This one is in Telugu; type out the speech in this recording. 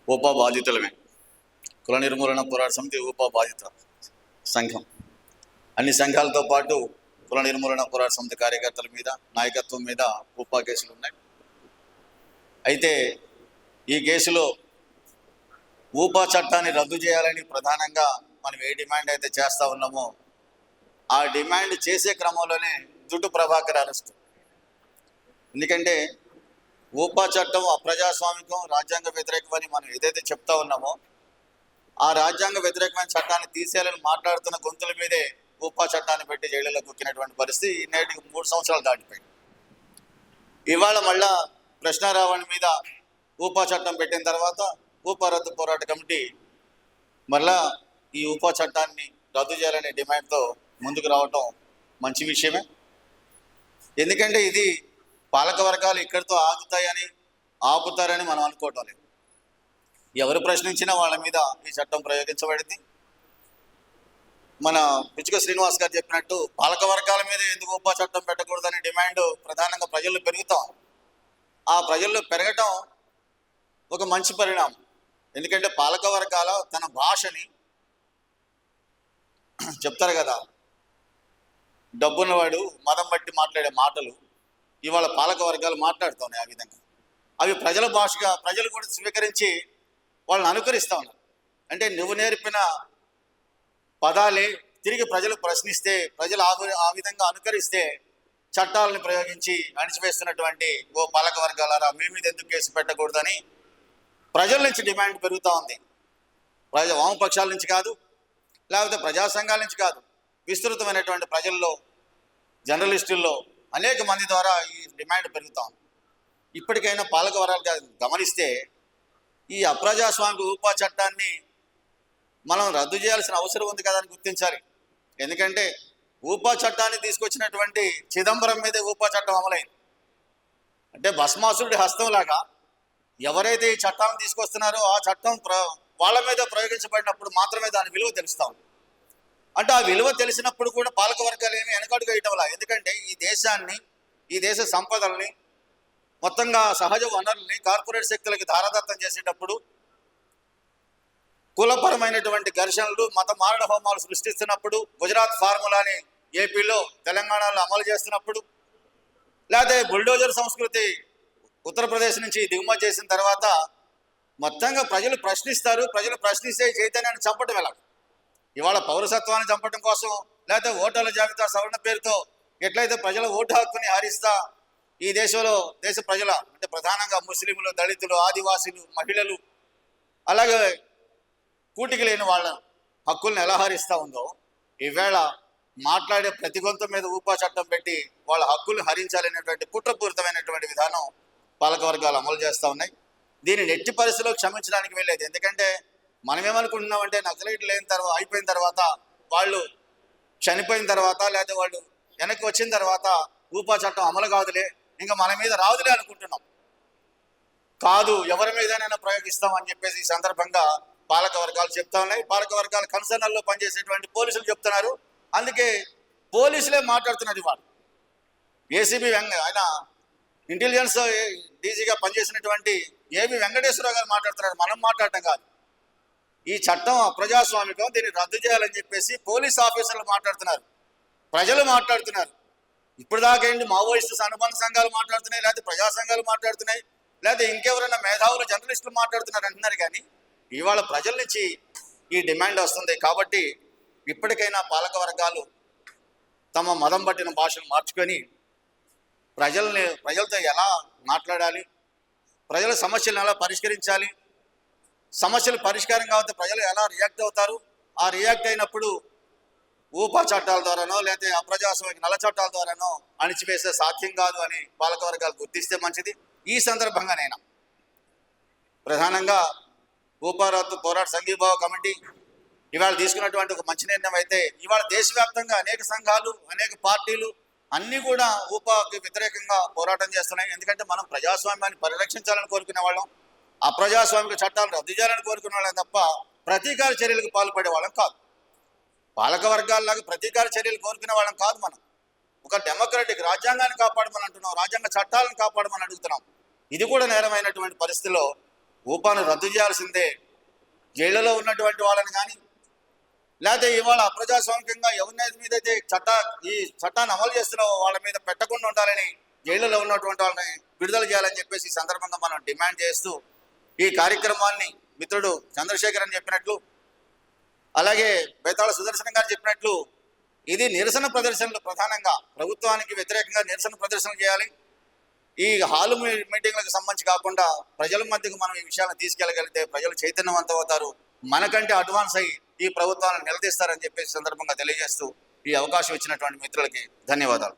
ఊపా బాధితులమే. కుల నిర్మూలన పోరాట సమితి ఊపా బాధిత సంఘం. అన్ని సంఘాలతో పాటు కుల నిర్మూలన పోరాట సమితి కార్యకర్తల మీద, నాయకత్వం మీద ఊపా కేసులు ఉన్నాయి. అయితే ఈ కేసులో ఊపా చట్టాన్ని రద్దు చేయాలని ప్రధానంగా మనం ఏ డిమాండ్ అయితే చేస్తూ ఉన్నామో ఆ డిమాండ్ చేసే క్రమంలోనే దుడ్డు ప్రభాకర్ అరెస్ట్. ఎందుకంటే ఊపా చట్టం అప్రజాస్వామికం, రాజ్యాంగ వ్యతిరేకమని మనం ఏదైతే చెప్తా ఉన్నామో ఆ రాజ్యాంగ వ్యతిరేకమైన చట్టాన్ని తీసేయాలని మాట్లాడుతున్న గొంతుల మీదే ఊపా చట్టాన్ని పెట్టి జైలులో కుక్కినటువంటి పరిస్థితి నేటికి 3 సంవత్సరాలు దాటిపోయింది. ఇవాళ మళ్ళా కృష్ణారావణ్ మీద ఊపా చట్టం పెట్టిన తర్వాత ఊపా రద్దు పోరాట కమిటీ మళ్ళా ఈ ఊపా చట్టాన్ని రద్దు చేయాలనే డిమాండ్తో ముందుకు రావటం మంచి విషయమే. ఎందుకంటే ఇది పాలక వర్గాలు ఇక్కడితో ఆగుతాయని, ఆపుతారని మనం అనుకోవటం లేదు. ఎవరు ప్రశ్నించినా వాళ్ళ మీద ఈ చట్టం ప్రయోగించబడింది. మన పిచ్చుక శ్రీనివాస్ గారు చెప్పినట్టు పాలక వర్గాల మీద ఎందుకు ఊపా చట్టం పెట్టకూడదనే డిమాండ్ ప్రధానంగా ప్రజల్లో పెరుగుతాం. ఆ ప్రజల్లో పెరగటం ఒక మంచి పరిణామం. ఎందుకంటే పాలక వర్గాల తన భాషని చెప్తారు కదా, డబ్బున్నవాడు మదం బట్టి మాట్లాడే మాటలు ఇవాళ పాలక వర్గాలు మాట్లాడుతున్నాయి. ఆ విధంగా అవి ప్రజల భాషగా ప్రజలు కూడా స్వీకరించి వాళ్ళని అనుకరిస్తూ ఉన్నారు. అంటే నువ్వు నేర్పిన పదాలే తిరిగి ప్రజలు ప్రశ్నిస్తే, ప్రజలు ఆ విధంగా అనుకరిస్తే చట్టాలను ప్రయోగించి అణిచివేస్తున్నటువంటి ఓ పాలక వర్గాలారా మీ మీద ఎందుకు కేసు పెట్టకూడదని ప్రజల నుంచి డిమాండ్ పెరుగుతూ ఉంది. వామపక్షాల నుంచి కాదు, లేకపోతే ప్రజా సంఘాల నుంచి కాదు, విస్తృతమైనటువంటి ప్రజల్లో, జర్నలిస్టుల్లో అనేక మంది ద్వారా ఈ డిమాండ్ పెరుగుతూ ఉంది. ఇప్పటికైనా పాలక వర్గాలు గమనిస్తే ఈ అప్రజాస్వామిక ఊపా చట్టాన్ని మనం రద్దు చేయాల్సిన అవసరం ఉంది కదా అని గుర్తించాలి. ఎందుకంటే ఊపా చట్టాన్ని తీసుకొచ్చినటువంటి చిదంబరం మీదే ఊపా చట్టం అమలైంది. అంటే భస్మాసురుడి హస్తంలాగా ఎవరైతే ఈ చట్టాన్ని తీసుకొస్తున్నారో ఆ చట్టం వాళ్ళ మీద ప్రయోగించబడినప్పుడు మాత్రమే దాని విలువ తెలుస్తాం. అంటే ఆ విలువ తెలిసినప్పుడు కూడా పాలక వర్గాలు ఏమి వెనకడుగు వేయటంలా. ఎందుకంటే ఈ దేశాన్ని, ఈ దేశ సంపదల్ని, మొత్తంగా సహజ వనరుల్ని కార్పొరేట్ శక్తులకి ధారాదత్తం చేసేటప్పుడు కులపరమైనటువంటి ఘర్షణలు, మత మారణ హోమాలు సృష్టిస్తున్నప్పుడు, గుజరాత్ ఫార్ములాని ఏపీలో, తెలంగాణలో అమలు చేస్తున్నప్పుడు, లేకపోతే బుల్డోజర్ సంస్కృతి ఉత్తరప్రదేశ్ నుంచి దిగుమతి చేసిన తర్వాత మొత్తంగా ప్రజలు ప్రశ్నిస్తారు. ప్రజలు ప్రశ్నిస్తే చైతన్యాన్ని చంపటం ఎలా? ఇవాళ పౌరసత్వాన్ని చంపడం కోసం, లేకపోతే ఓటర్ల జాబితా సవరణ పేరుతో ఎట్లయితే ప్రజల ఓటు హక్కుని హరిస్తా ఈ దేశంలో దేశ ప్రజల అంటే ప్రధానంగా ముస్లింలు, దళితులు, ఆదివాసీలు, మహిళలు, అలాగే కూటికి లేని వాళ్ళ హక్కుల్ని ఎలా హరిస్తూ ఉందో ఈవేళ మాట్లాడే ప్రతి గొంతు మీద ఊపా చట్టం పెట్టి వాళ్ళ హక్కుల్ని హరించాలనేటువంటి కుట్రపూరితమైనటువంటి విధానం పాలక వర్గాలు అమలు చేస్తూ ఉన్నాయి. దీన్ని ఎట్టి పరిస్థితిలో క్షమించడానికి వెళ్ళేది. ఎందుకంటే మనం ఏమనుకుంటున్నామంటే నక్సలైట్లు అయిపోయిన తర్వాత, వాళ్ళు చనిపోయిన తర్వాత, లేకపోతే వాళ్ళు వెనక్కి వచ్చిన తర్వాత ఊపా చట్టం అమలు కాదులే, ఇంకా మన మీద రాదులే అనుకుంటున్నాం. కాదు, ఎవరి మీదనైనా ప్రయోగిస్తామని చెప్పేసి ఈ సందర్భంగా పాలక వర్గాలు చెప్తా ఉన్నాయి. పాలక వర్గాల కన్సర్నల్లో పనిచేసేటువంటి పోలీసులు చెప్తున్నారు. అందుకే పోలీసులే మాట్లాడుతున్నారు. ఇవాళ ఏసీబీ ఆయన ఇంటెలిజెన్స్ డీజీగా పనిచేసినటువంటి ఏబి వెంకటేశ్వరరావు గారు మాట్లాడుతున్నారు. మనం మాట్లాడటం కాదు. ఈ చట్టం అప్రజాస్వామికం, దీన్ని రద్దు చేయాలని చెప్పేసి పోలీస్ ఆఫీసర్లు మాట్లాడుతున్నారు, ప్రజలు మాట్లాడుతున్నారు. ఇప్పుడు దాకా ఏంటి మావోయిస్టు అనుబంధ సంఘాలు మాట్లాడుతున్నాయి, లేకపోతే ప్రజా సంఘాలు మాట్లాడుతున్నాయి, లేకపోతే ఇంకెవరైనా మేధావులు, జర్నలిస్టులు మాట్లాడుతున్నారు అంటున్నారు. కానీ ఇవాళ ప్రజల నుంచి ఈ డిమాండ్ వస్తుంది. కాబట్టి ఇప్పటికైనా పాలక వర్గాలు తమ మదం పట్టిన భాషను మార్చుకొని ప్రజలతో ఎలా మాట్లాడాలి, ప్రజల సమస్యలను ఎలా పరిష్కరించాలి, సమస్యలు పరిష్కారం కాకపోతే ప్రజలు ఎలా రియాక్ట్ అవుతారు, ఆ రియాక్ట్ అయినప్పుడు ఊపా చట్టాల ద్వారానో లేకపోతే అప్రజాస్వామిక నల్ల చట్టాల ద్వారానో అణిచివేసే సాధ్యం కాదు అని పాలక వర్గాలు గుర్తిస్తే మంచిది. ఈ సందర్భంగా నేను ప్రధానంగా ఊపా రద్దు పోరాట సంఘీభావ కమిటీ ఇవాళ తీసుకున్నటువంటి ఒక మంచి నిర్ణయం అయితే, ఇవాళ దేశవ్యాప్తంగా అనేక సంఘాలు, అనేక పార్టీలు అన్నీ కూడా ఊపాకి వ్యతిరేకంగా పోరాటం చేస్తున్నాయి. ఎందుకంటే మనం ప్రజాస్వామ్యాన్ని పరిరక్షించాలని కోరుకునే వాళ్ళం, అప్రజాస్వామిక చట్టాలను రద్దు చేయాలని కోరుకునే వాళ్ళం తప్ప ప్రతీకార చర్యలకు పాల్పడే వాళ్ళం కాదు. పాలక వర్గాల్లాగా ప్రతీకార చర్యలు కోరుకునే వాళ్ళం కాదు. మనం ఒక డెమోక్రటిక్ రాజ్యాంగాన్ని కాపాడమని అంటున్నాం, రాజ్యాంగ చట్టాలను కాపాడమని అడుగుతున్నాం. ఇది కూడా నేరమైనటువంటి పరిస్థితిలో ఊపాను రద్దు చేయాల్సిందే. జైళ్ళలో ఉన్నటువంటి వాళ్ళని కానీ, లేకపోతే ఇవాళ అప్రజాస్వామికంగా ఎవరి మీద అయితే ఈ చట్టాన్ని అమలు చేస్తున్నావో వాళ్ళ మీద పెట్టకుండా ఉండాలని, జైళ్ళలో ఉన్నటువంటి వాళ్ళని విడుదల చేయాలని చెప్పేసి ఈ సందర్భంగా మనం డిమాండ్ చేస్తూ ఈ కార్యక్రమాన్ని మిత్రుడు చంద్రశేఖర్ అని చెప్పినట్లు, అలాగే బేతాళ సుదర్శన్ గారు చెప్పినట్లు ఇది నిరసన ప్రదర్శనలు, ప్రధానంగా ప్రభుత్వానికి వ్యతిరేకంగా నిరసన ప్రదర్శనలు చేయాలి. ఈ హాలు మీటింగ్లకు సంబంధించి కాకుండా ప్రజల మధ్యకు మనం ఈ విషయాలను తీసుకెళ్ళగలిగితే ప్రజలు చైతన్యవంతం అవుతారు, మనకంటే అడ్వాన్స్ అయ్యి ఈ ప్రభుత్వాలను నిలదీస్తారని చెప్పేసి సందర్భంగా తెలియజేస్తూ ఈ అవకాశం ఇచ్చినటువంటి మిత్రులకి ధన్యవాదాలు.